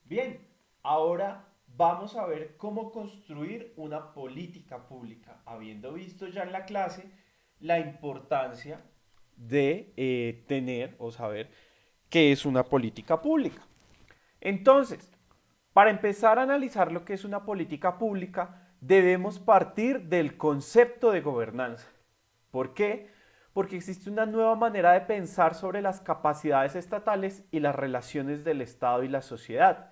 Bien, ahora vamos a ver cómo construir una política pública, habiendo visto ya en la clase la importancia de tener o saber qué es una política pública. Entonces, para empezar a analizar lo que es una política pública, debemos partir del concepto de gobernanza. ¿Por qué? Porque existe una nueva manera de pensar sobre las capacidades estatales y las relaciones del Estado y la sociedad.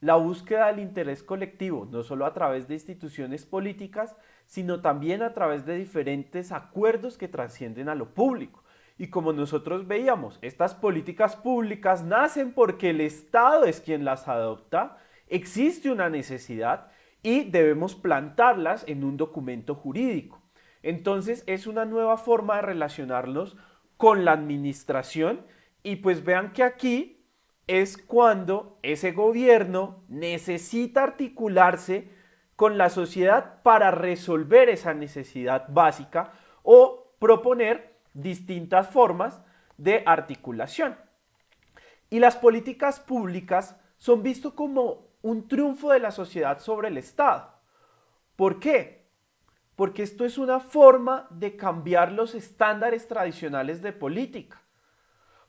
La búsqueda del interés colectivo, no solo a través de instituciones políticas, sino también a través de diferentes acuerdos que trascienden a lo público. Y como nosotros veíamos, estas políticas públicas nacen porque el Estado es quien las adopta, existe una necesidad y debemos plantarlas en un documento jurídico. Entonces es una nueva forma de relacionarnos con la administración y pues vean que aquí es cuando ese gobierno necesita articularse con la sociedad para resolver esa necesidad básica o proponer distintas formas de articulación. Y las políticas públicas son vistos como un triunfo de la sociedad sobre el Estado. ¿Por qué? Porque esto es una forma de cambiar los estándares tradicionales de política.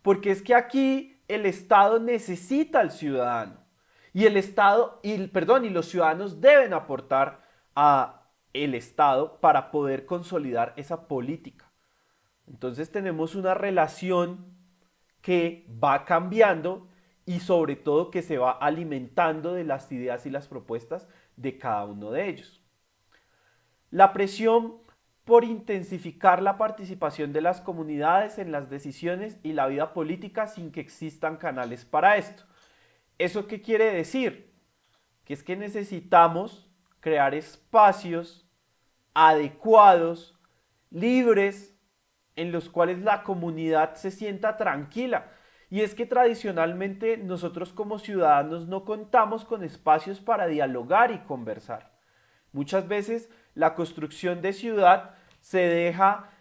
Porque es que aquí el Estado necesita al ciudadano y el Estado y los ciudadanos deben aportar a el Estado para poder consolidar esa política. Entonces tenemos una relación que va cambiando y sobre todo que se va alimentando de las ideas y las propuestas de cada uno de ellos. La presión por intensificar la participación de las comunidades en las decisiones y la vida política sin que existan canales para esto. ¿Eso qué quiere decir? Que es que necesitamos crear espacios adecuados, libres, en los cuales la comunidad se sienta tranquila. Y es que tradicionalmente nosotros como ciudadanos no contamos con espacios para dialogar y conversar. Muchas veces la construcción de ciudad se deja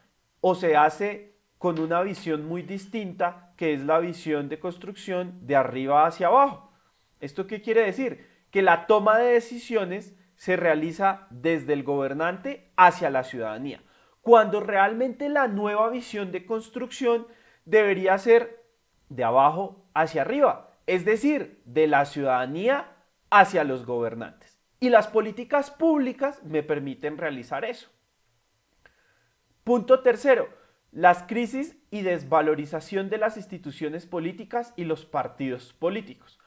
o se hace con una visión muy distinta, que es la visión de construcción de arriba hacia abajo. ¿Esto qué quiere decir? Que la toma de decisiones se realiza desde el gobernante hacia la ciudadanía, cuando realmente la nueva visión de construcción debería ser de abajo hacia arriba, es decir, de la ciudadanía hacia los gobernantes. Y las políticas públicas me permiten realizar eso. Punto tercero, las crisis y desvalorización de las instituciones políticas y los partidos políticos.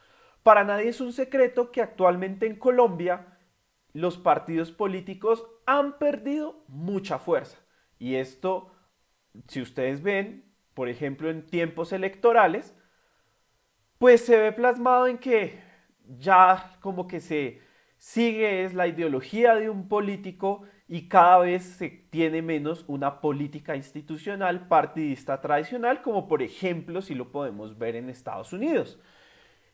Para nadie es un secreto que actualmente en Colombia los partidos políticos han perdido mucha fuerza. Y esto, si ustedes ven, por ejemplo, en tiempos electorales, pues se ve plasmado en que ya como que se sigue es la ideología de un político y cada vez se tiene menos una política institucional partidista tradicional, como por ejemplo si lo podemos ver en Estados Unidos.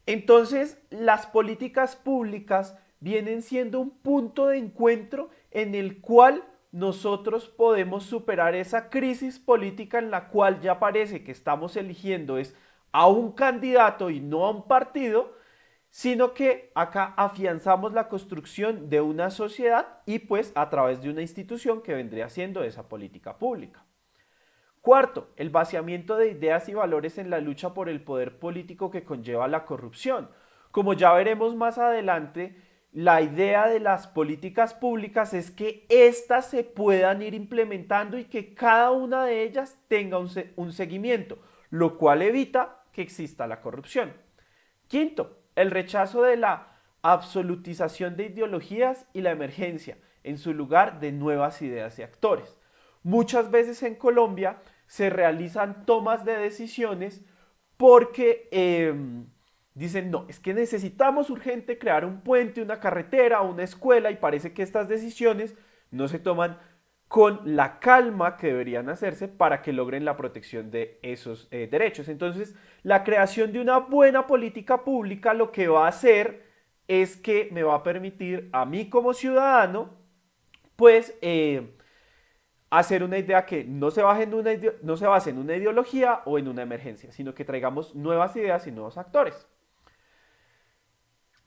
Entonces, las políticas públicas vienen siendo un punto de encuentro en el cual nosotros podemos superar esa crisis política en la cual ya parece que estamos eligiendo es a un candidato y no a un partido, sino que acá afianzamos la construcción de una sociedad y pues a través de una institución que vendría siendo esa política pública. Cuarto, el vaciamiento de ideas y valores en la lucha por el poder político que conlleva la corrupción. Como ya veremos más adelante, la idea de las políticas públicas es que éstas se puedan ir implementando y que cada una de ellas tenga un seguimiento, lo cual evita que exista la corrupción. Quinto, el rechazo de la absolutización de ideologías y la emergencia, en su lugar de nuevas ideas y actores. Muchas veces en Colombia se realizan tomas de decisiones porque dicen, no, es que necesitamos urgente crear un puente, una carretera, una escuela y parece que estas decisiones no se toman con la calma que deberían hacerse para que logren la protección de esos derechos. Entonces, la creación de una buena política pública lo que va a hacer es que me va a permitir a mí como ciudadano, pues, hacer una idea que no se base en una ideología o en una emergencia, sino que traigamos nuevas ideas y nuevos actores.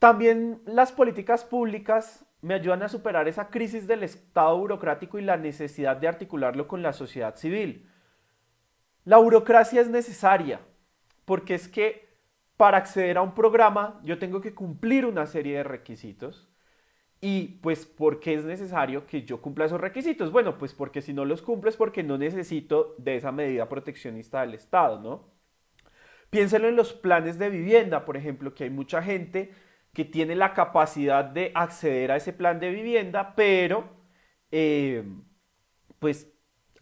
También las políticas públicas me ayudan a superar esa crisis del Estado burocrático y la necesidad de articularlo con la sociedad civil. La burocracia es necesaria porque es que para acceder a un programa yo tengo que cumplir una serie de requisitos. Y pues, ¿por qué es necesario que yo cumpla esos requisitos? Bueno, pues porque si no los cumplo es porque no necesito de esa medida proteccionista del Estado, ¿no? Piénselo en los planes de vivienda, por ejemplo, que hay mucha gente que tiene la capacidad de acceder a ese plan de vivienda, pero eh, pues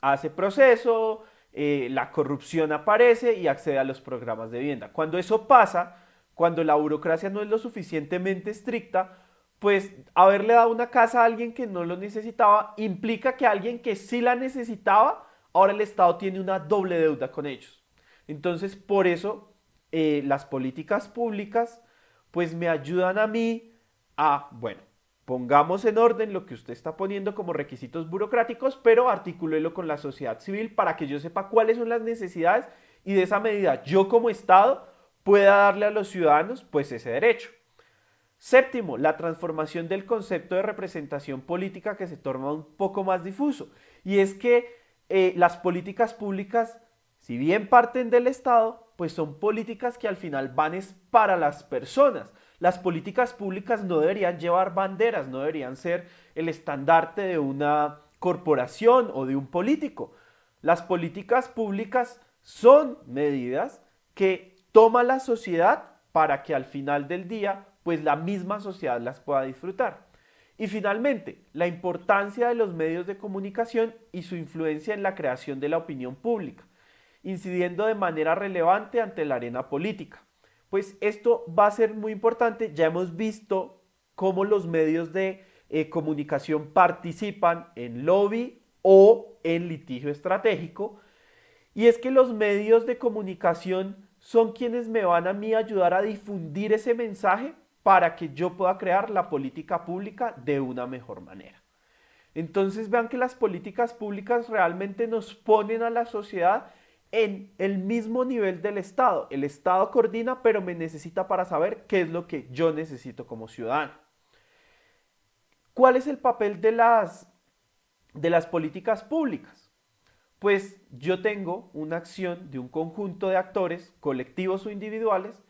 hace proceso, la corrupción aparece y accede a los programas de vivienda. Cuando eso pasa, cuando la burocracia no es lo suficientemente estricta, pues haberle dado una casa a alguien que no lo necesitaba implica que alguien que sí la necesitaba, ahora el Estado tiene una doble deuda con ellos. Entonces, por eso las políticas públicas pues me ayudan a mí a, bueno, pongamos en orden lo que usted está poniendo como requisitos burocráticos, pero articúlelo con la sociedad civil para que yo sepa cuáles son las necesidades y de esa medida yo como Estado pueda darle a los ciudadanos pues ese derecho. Séptimo, la transformación del concepto de representación política que se torna un poco más difuso. Y es que las políticas públicas, si bien parten del Estado, pues son políticas que al final van es para las personas. Las políticas públicas no deberían llevar banderas, no deberían ser el estandarte de una corporación o de un político. Las políticas públicas son medidas que toma la sociedad para que al final del día pues la misma sociedad las pueda disfrutar. Y finalmente, la importancia de los medios de comunicación y su influencia en la creación de la opinión pública, incidiendo de manera relevante ante la arena política. Pues esto va a ser muy importante, ya hemos visto cómo los medios de comunicación participan en lobby o en litigio estratégico, y es que los medios de comunicación son quienes me van a mí ayudar a difundir ese mensaje para que yo pueda crear la política pública de una mejor manera. Entonces vean que las políticas públicas realmente nos ponen a la sociedad en el mismo nivel del Estado. El Estado coordina, pero me necesita para saber qué es lo que yo necesito como ciudadano. ¿Cuál es el papel de las políticas públicas? Pues yo tengo una acción de un conjunto de actores, colectivos o individuales,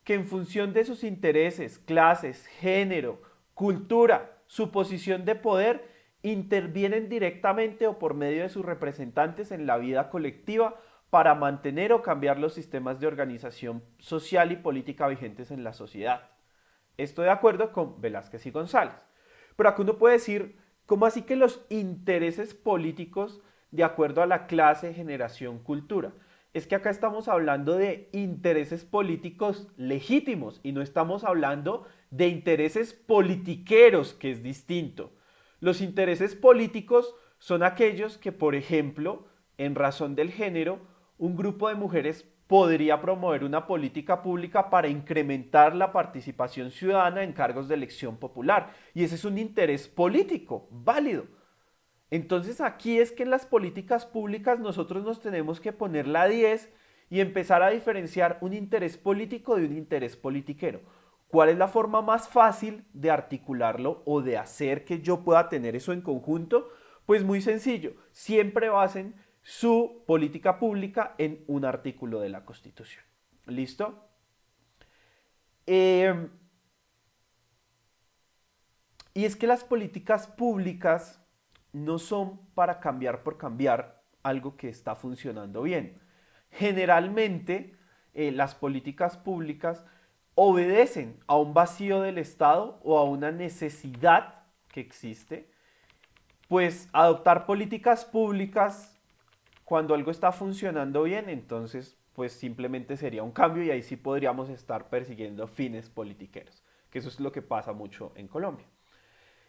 que en función de sus intereses, clases, género, cultura, su posición de poder, intervienen directamente o por medio de sus representantes en la vida colectiva para mantener o cambiar los sistemas de organización social y política vigentes en la sociedad. Estoy de acuerdo con Velázquez y González. Pero acá uno puede decir, ¿cómo así que los intereses políticos de acuerdo a la clase, generación, cultura? Es que acá estamos hablando de intereses políticos legítimos y no estamos hablando de intereses politiqueros, que es distinto. Los intereses políticos son aquellos que, por ejemplo, en razón del género, un grupo de mujeres podría promover una política pública para incrementar la participación ciudadana en cargos de elección popular. Y ese es un interés político, válido. Entonces aquí es que en las políticas públicas nosotros nos tenemos que poner la 10 y empezar a diferenciar un interés político de un interés politiquero. ¿Cuál es la forma más fácil de articularlo o de hacer que yo pueda tener eso en conjunto? Pues muy sencillo, siempre basen su política pública en un artículo de la Constitución. ¿Listo? Y es que las políticas públicas no son para cambiar por cambiar algo que está funcionando bien. Generalmente, las políticas públicas obedecen a un vacío del Estado o a una necesidad que existe, pues adoptar políticas públicas cuando algo está funcionando bien, entonces pues simplemente sería un cambio y ahí sí podríamos estar persiguiendo fines politiqueros, que eso es lo que pasa mucho en Colombia.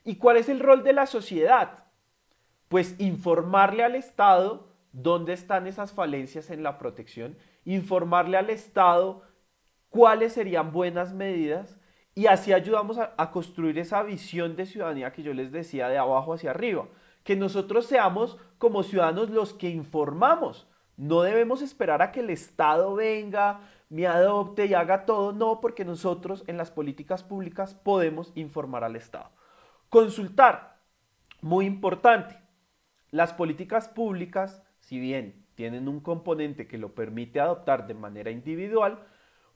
¿Y cuál es el rol de la sociedad? Pues informarle al Estado dónde están esas falencias en la protección, informarle al Estado cuáles serían buenas medidas y así ayudamos a construir esa visión de ciudadanía que yo les decía de abajo hacia arriba. Que nosotros seamos como ciudadanos los que informamos. No debemos esperar a que el Estado venga, me adopte y haga todo. No, porque nosotros en las políticas públicas podemos informar al Estado. Consultar, muy importante. Las políticas públicas, si bien tienen un componente que lo permite adoptar de manera individual,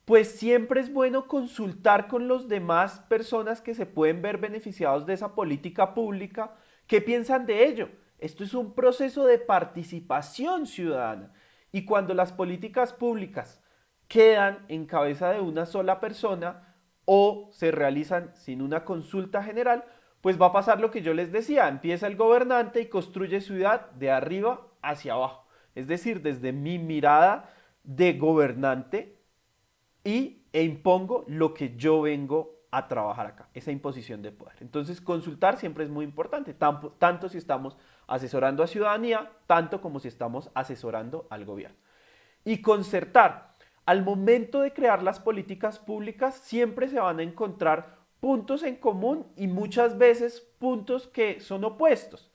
pues siempre es bueno consultar con los demás personas que se pueden ver beneficiados de esa política pública, qué piensan de ello. Esto es un proceso de participación ciudadana. Y cuando las políticas públicas quedan en cabeza de una sola persona o se realizan sin una consulta general, pues va a pasar lo que yo les decía, empieza el gobernante y construye ciudad de arriba hacia abajo. Es decir, desde mi mirada de gobernante e impongo lo que yo vengo a trabajar acá, esa imposición de poder. Entonces, consultar siempre es muy importante, tanto si estamos asesorando a ciudadanía, tanto como si estamos asesorando al gobierno. Y concertar. Al momento de crear las políticas públicas, siempre se van a encontrar puntos en común y muchas veces puntos que son opuestos.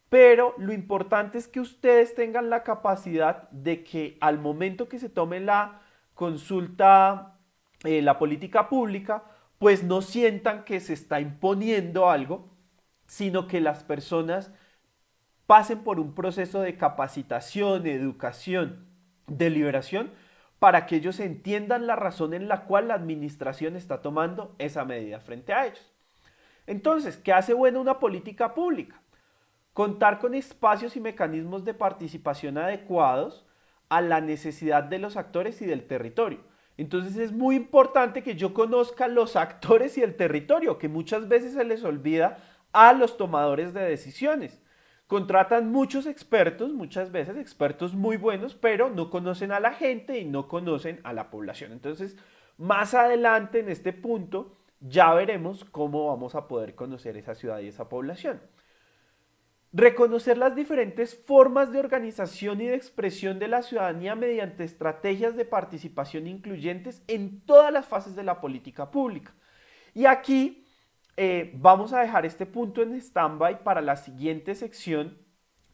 Pero lo importante es que ustedes tengan la capacidad de que al momento que se tome la consulta, la política pública, pues no sientan que se está imponiendo algo, sino que las personas pasen por un proceso de capacitación, educación, deliberación, para que ellos entiendan la razón en la cual la administración está tomando esa medida frente a ellos. Entonces, ¿qué hace buena una política pública? Contar con espacios y mecanismos de participación adecuados a la necesidad de los actores y del territorio. Entonces es muy importante que yo conozca los actores y el territorio, que muchas veces se les olvida a los tomadores de decisiones. Contratan muchos expertos, muchas veces expertos muy buenos, pero no conocen a la gente y no conocen a la población. Entonces, más adelante en este punto, ya veremos cómo vamos a poder conocer esa ciudad y esa población. Reconocer las diferentes formas de organización y de expresión de la ciudadanía mediante estrategias de participación incluyentes en todas las fases de la política pública. Y aquí vamos a dejar este punto en stand-by para la siguiente sección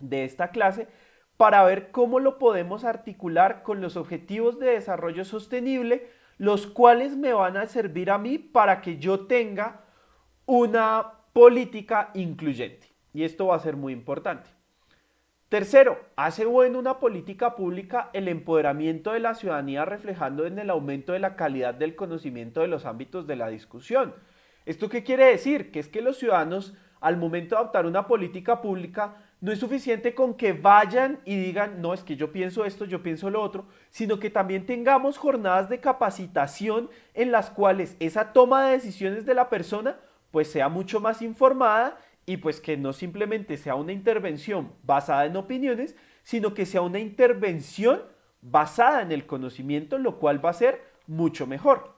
de esta clase para ver cómo lo podemos articular con los objetivos de desarrollo sostenible, los cuales me van a servir a mí para que yo tenga una política incluyente. Y esto va a ser muy importante. Tercero, hace bueno una política pública el empoderamiento de la ciudadanía reflejando en el aumento de la calidad del conocimiento de los ámbitos de la discusión. ¿Esto qué quiere decir? Que es que los ciudadanos al momento de adoptar una política pública no es suficiente con que vayan y digan, no, es que yo pienso esto, yo pienso lo otro, sino que también tengamos jornadas de capacitación en las cuales esa toma de decisiones de la persona pues sea mucho más informada y pues que no simplemente sea una intervención basada en opiniones, sino que sea una intervención basada en el conocimiento, lo cual va a ser mucho mejor.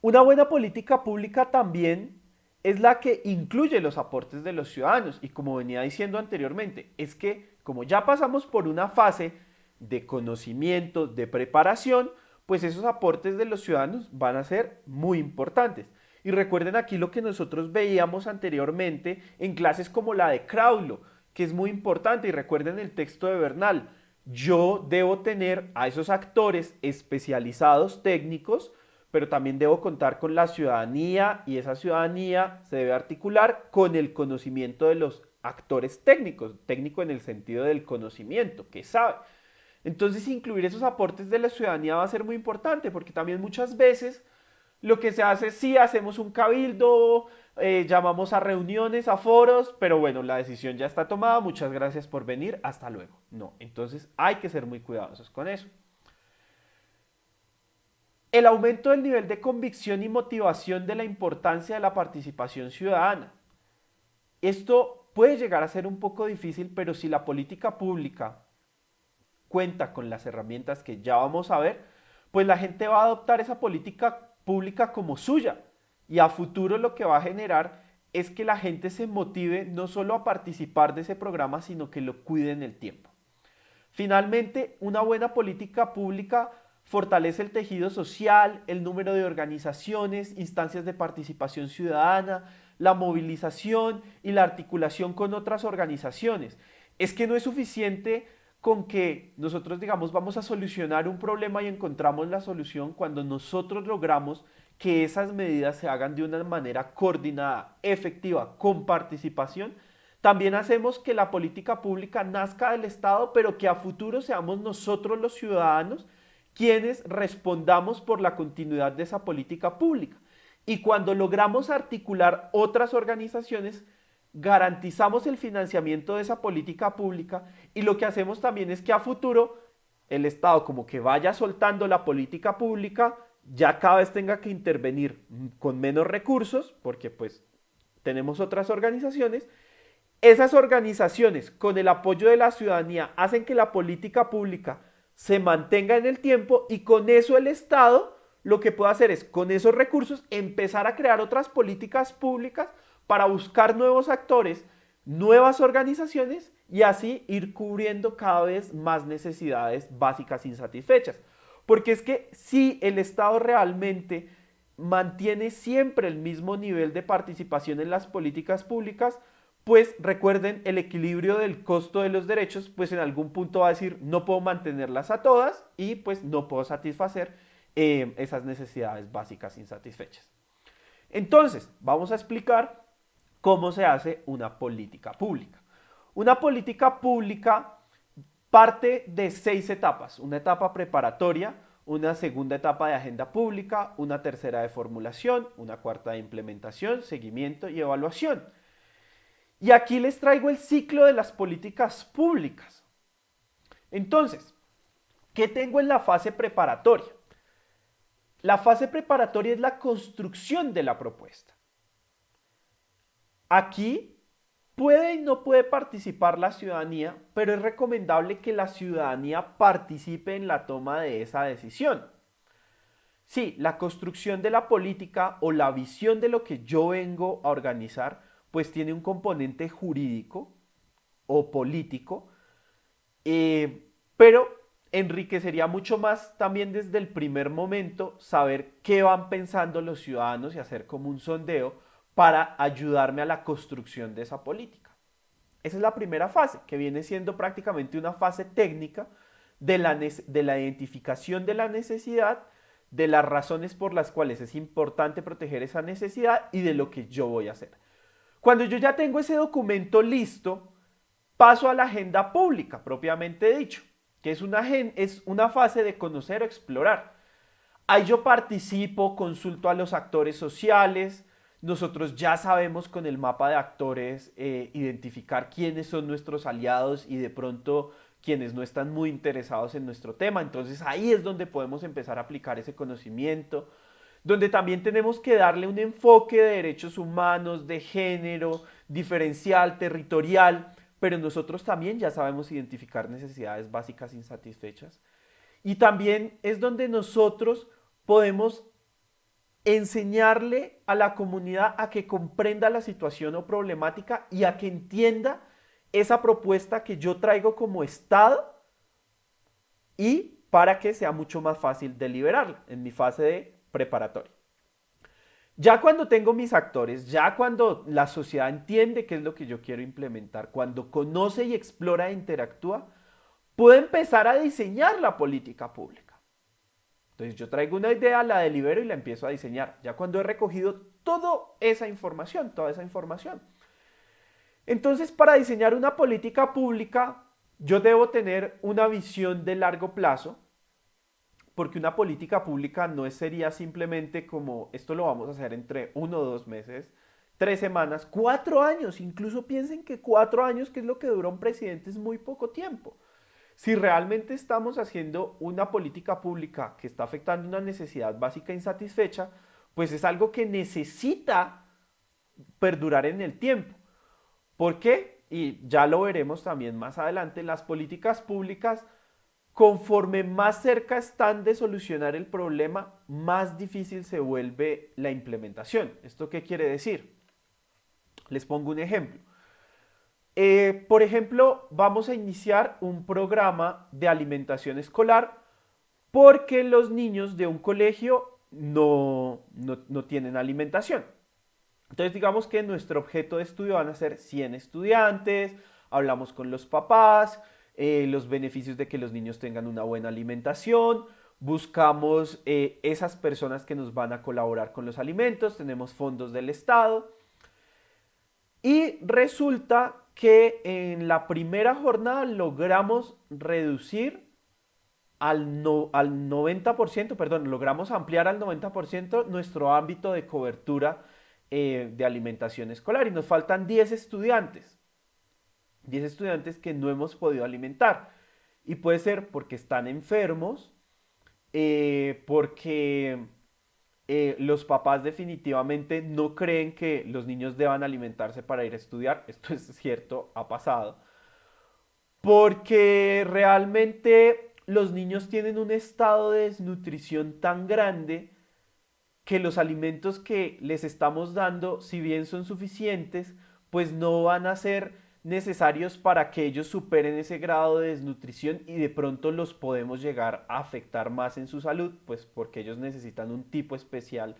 Una buena política pública también es la que incluye los aportes de los ciudadanos y como venía diciendo anteriormente, es que como ya pasamos por una fase de conocimiento, de preparación, pues esos aportes de los ciudadanos van a ser muy importantes. Y recuerden aquí lo que nosotros veíamos anteriormente en clases como la de Crowlow, que es muy importante. Y recuerden el texto de Bernal. Yo debo tener a esos actores especializados técnicos, pero también debo contar con la ciudadanía y esa ciudadanía se debe articular con el conocimiento de los actores técnicos, técnico en el sentido del conocimiento, que sabe. Entonces incluir esos aportes de la ciudadanía va a ser muy importante porque también muchas veces lo que se hace es sí, hacemos un cabildo, llamamos a reuniones, a foros, pero bueno, la decisión ya está tomada, muchas gracias por venir, hasta luego. No, entonces hay que ser muy cuidadosos con eso. El aumento del nivel de convicción y motivación de la importancia de la participación ciudadana. Esto puede llegar a ser un poco difícil, pero si la política pública cuenta con las herramientas que ya vamos a ver, pues la gente va a adoptar esa política pública como suya y a futuro lo que va a generar es que la gente se motive no solo a participar de ese programa, sino que lo cuide en el tiempo. Finalmente, una buena política pública fortalece el tejido social, el número de organizaciones, instancias de participación ciudadana, la movilización y la articulación con otras organizaciones. Es que no es suficiente con que nosotros, digamos, vamos a solucionar un problema y encontramos la solución cuando nosotros logramos que esas medidas se hagan de una manera coordinada, efectiva, con participación. También hacemos que la política pública nazca del Estado, pero que a futuro seamos nosotros los ciudadanos quienes respondamos por la continuidad de esa política pública. Y cuando logramos articular otras organizaciones, garantizamos el financiamiento de esa política pública y lo que hacemos también es que a futuro el Estado como que vaya soltando la política pública, ya cada vez tenga que intervenir con menos recursos, porque pues tenemos otras organizaciones. Esas organizaciones, con el apoyo de la ciudadanía, hacen que la política pública se mantenga en el tiempo y con eso el Estado lo que puede hacer es, con esos recursos, empezar a crear otras políticas públicas para buscar nuevos actores, nuevas organizaciones y así ir cubriendo cada vez más necesidades básicas insatisfechas. Porque es que si el Estado realmente mantiene siempre el mismo nivel de participación en las políticas públicas, pues recuerden, el equilibrio del costo de los derechos, pues en algún punto va a decir, no puedo mantenerlas a todas y pues no puedo satisfacer esas necesidades básicas insatisfechas. Entonces, vamos a explicar cómo se hace una política pública. Una política pública parte de 6 etapas. Una etapa preparatoria, una segunda etapa de agenda pública, una tercera de formulación, una cuarta de implementación, seguimiento y evaluación. Y aquí les traigo el ciclo de las políticas públicas. Entonces, ¿qué tengo en la fase preparatoria? La fase preparatoria es la construcción de la propuesta. Aquí puede y no puede participar la ciudadanía, pero es recomendable que la ciudadanía participe en la toma de esa decisión. Sí, la construcción de la política o la visión de lo que yo vengo a organizar, pues tiene un componente jurídico o político, pero enriquecería mucho más también desde el primer momento saber qué van pensando los ciudadanos y hacer como un sondeo para ayudarme a la construcción de esa política. Esa es la primera fase, que viene siendo prácticamente una fase técnica de la identificación de la necesidad, de las razones por las cuales es importante proteger esa necesidad y de lo que yo voy a hacer. Cuando yo ya tengo ese documento listo, paso a la agenda pública, propiamente dicho, que es una fase de conocer o explorar. Ahí yo participo, consulto a los actores sociales, nosotros ya sabemos con el mapa de actores identificar quiénes son nuestros aliados y de pronto quienes no están muy interesados en nuestro tema. Entonces ahí es donde podemos empezar a aplicar ese conocimiento, donde también tenemos que darle un enfoque de derechos humanos, de género, diferencial, territorial, pero nosotros también ya sabemos identificar necesidades básicas insatisfechas. Y también es donde nosotros podemos enseñarle a la comunidad a que comprenda la situación o problemática y a que entienda esa propuesta que yo traigo como Estado y para que sea mucho más fácil deliberarla en mi fase de preparatoria. Ya cuando tengo mis actores, ya cuando la sociedad entiende qué es lo que yo quiero implementar, cuando conoce y explora e interactúa, puedo empezar a diseñar la política pública. Entonces yo traigo una idea, la delibero y la empiezo a diseñar. Ya cuando he recogido toda esa información. Entonces para diseñar una política pública, yo debo tener una visión de largo plazo, porque una política pública no sería simplemente como esto lo vamos a hacer entre 1 o 2 meses, 3 semanas, 4 años. Incluso piensen que 4 años, que es lo que dura un presidente, es muy poco tiempo. Si realmente estamos haciendo una política pública que está afectando una necesidad básica insatisfecha, pues es algo que necesita perdurar en el tiempo. ¿Por qué? Y ya lo veremos también más adelante, las políticas públicas, conforme más cerca están de solucionar el problema, más difícil se vuelve la implementación. ¿Esto qué quiere decir? Les pongo un ejemplo. Por ejemplo, vamos a iniciar un programa de alimentación escolar porque los niños de un colegio no tienen alimentación. Entonces digamos que nuestro objeto de estudio van a ser 100 estudiantes, hablamos con los papás, los beneficios de que los niños tengan una buena alimentación, buscamos esas personas que nos van a colaborar con los alimentos, tenemos fondos del Estado y resulta que en la primera jornada logramos reducir al 90%, perdón, logramos ampliar al 90% nuestro ámbito de cobertura de alimentación escolar y nos faltan 10 estudiantes que no hemos podido alimentar. Y puede ser porque están enfermos, porque los papás definitivamente no creen que los niños deban alimentarse para ir a estudiar. Esto es cierto, ha pasado. Porque realmente los niños tienen un estado de desnutrición tan grande que los alimentos que les estamos dando, si bien son suficientes, pues no van a ser necesarios para que ellos superen ese grado de desnutrición y de pronto los podemos llegar a afectar más en su salud, pues porque ellos necesitan un tipo especial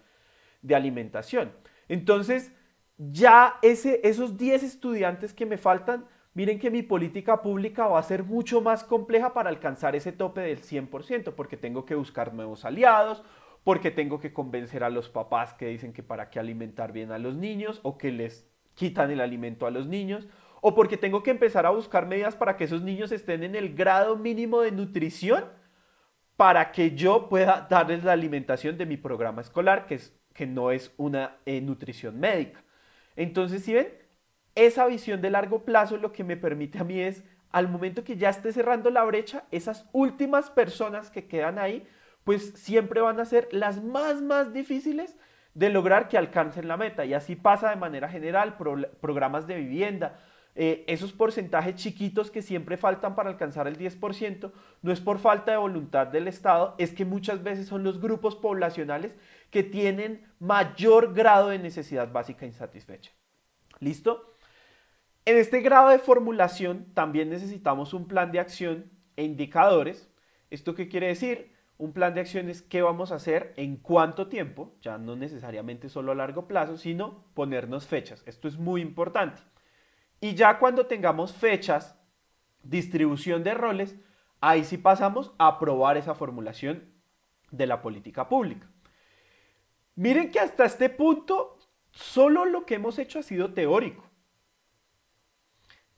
de alimentación. Entonces, ya esos 10 estudiantes que me faltan, miren que mi política pública va a ser mucho más compleja para alcanzar ese tope del 100%, porque tengo que buscar nuevos aliados, porque tengo que convencer a los papás que dicen que para qué alimentar bien a los niños o que les quitan el alimento a los niños, o porque tengo que empezar a buscar medidas para que esos niños estén en el grado mínimo de nutrición para que yo pueda darles la alimentación de mi programa escolar, que no es una nutrición médica. Entonces, si ven, esa visión de largo plazo lo que me permite a mí es, al momento que ya esté cerrando la brecha, esas últimas personas que quedan ahí, pues siempre van a ser las más difíciles de lograr que alcancen la meta. Y así pasa de manera general, programas de vivienda, esos porcentajes chiquitos que siempre faltan para alcanzar el 10%, no es por falta de voluntad del Estado, es que muchas veces son los grupos poblacionales que tienen mayor grado de necesidad básica insatisfecha. ¿Listo? En este grado de formulación también necesitamos un plan de acción e indicadores. ¿Esto qué quiere decir? Un plan de acción es qué vamos a hacer en cuánto tiempo, ya no necesariamente solo a largo plazo, sino ponernos fechas. Esto es muy importante. Y ya cuando tengamos fechas, distribución de roles, ahí sí pasamos a aprobar esa formulación de la política pública. Miren que hasta este punto solo lo que hemos hecho ha sido teórico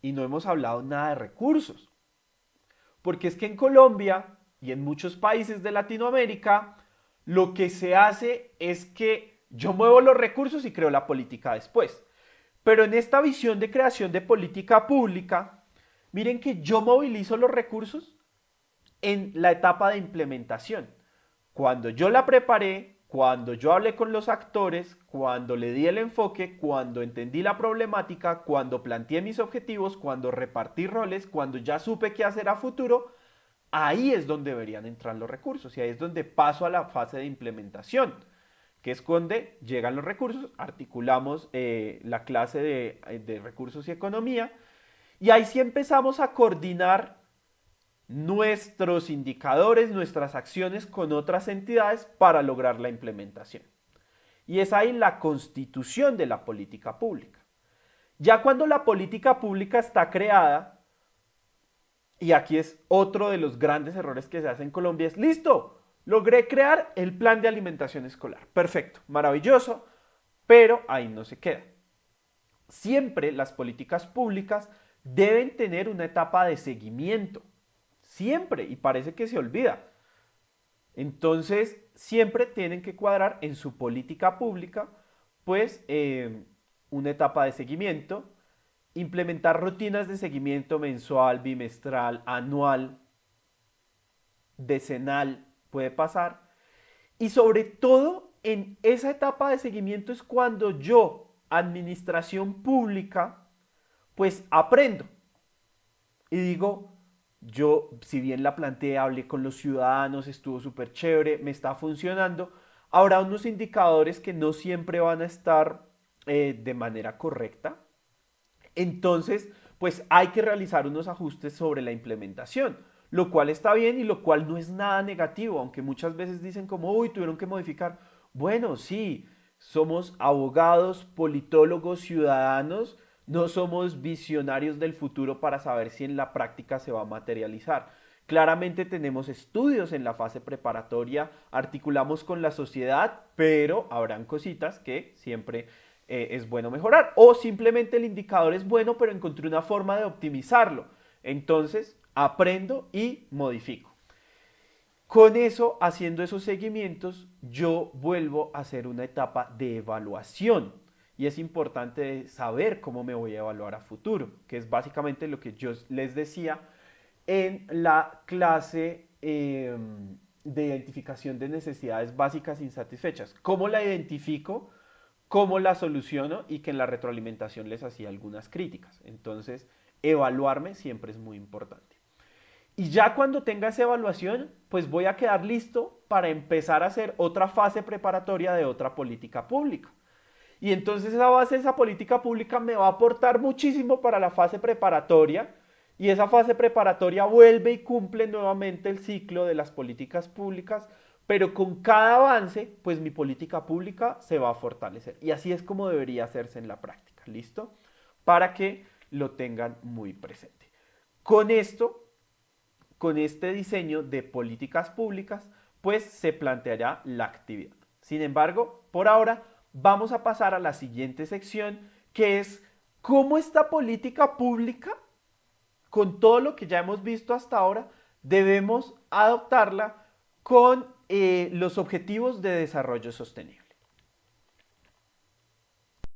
y no hemos hablado nada de recursos. Porque es que en Colombia y en muchos países de Latinoamérica lo que se hace es que yo muevo los recursos y creo la política después. Pero en esta visión de creación de política pública, miren que yo movilizo los recursos en la etapa de implementación. Cuando yo la preparé, cuando yo hablé con los actores, cuando le di el enfoque, cuando entendí la problemática, cuando planteé mis objetivos, cuando repartí roles, cuando ya supe qué hacer a futuro, ahí es donde deberían entrar los recursos y ahí es donde paso a la fase de implementación, que es donde llegan los recursos, articulamos la clase de recursos y economía y ahí sí empezamos a coordinar nuestros indicadores, nuestras acciones con otras entidades para lograr la implementación. Y es ahí la constitución de la política pública. Ya cuando la política pública está creada, y aquí es otro de los grandes errores que se hace en Colombia, es listo, logré crear el plan de alimentación escolar. Perfecto, maravilloso, pero ahí no se queda. Siempre las políticas públicas deben tener una etapa de seguimiento. Siempre, y parece que se olvida. Entonces, siempre tienen que cuadrar en su política pública, pues, una etapa de seguimiento, implementar rutinas de seguimiento mensual, bimestral, anual, decenal, puede pasar. Y sobre todo, en esa etapa de seguimiento es cuando yo, administración pública, pues aprendo. Y digo, yo, si bien la planteé, hablé con los ciudadanos, estuvo súper chévere, me está funcionando, habrá unos indicadores que no siempre van a estar de manera correcta. Entonces, pues hay que realizar unos ajustes sobre la implementación, lo cual está bien y lo cual no es nada negativo, aunque muchas veces dicen como, uy, tuvieron que modificar. Bueno, sí, somos abogados, politólogos, ciudadanos, No somos visionarios del futuro para saber si en la práctica se va a materializar. Claramente tenemos estudios en la fase preparatoria, articulamos con la sociedad, pero habrán cositas que siempre es bueno mejorar. O simplemente el indicador es bueno, pero encontré una forma de optimizarlo. Entonces, aprendo y modifico. Con eso, haciendo esos seguimientos, yo vuelvo a hacer una etapa de evaluación. Y es importante saber cómo me voy a evaluar a futuro, que es básicamente lo que yo les decía en la clase de identificación de necesidades básicas insatisfechas. ¿Cómo la identifico? ¿Cómo la soluciono? Y que en la retroalimentación les hacía algunas críticas. Entonces, evaluarme siempre es muy importante. Y ya cuando tenga esa evaluación, pues voy a quedar listo para empezar a hacer otra fase preparatoria de otra política pública. Y entonces esa base, esa política pública me va a aportar muchísimo para la fase preparatoria. Y esa fase preparatoria vuelve y cumple nuevamente el ciclo de las políticas públicas, pero con cada avance, pues mi política pública se va a fortalecer. Y así es como debería hacerse en la práctica, ¿listo? Para que lo tengan muy presente. Con esto, con este diseño de políticas públicas, pues se planteará la actividad. Sin embargo, por ahora vamos a pasar a la siguiente sección, que es cómo esta política pública, con todo lo que ya hemos visto hasta ahora, debemos adoptarla con los objetivos de desarrollo sostenible.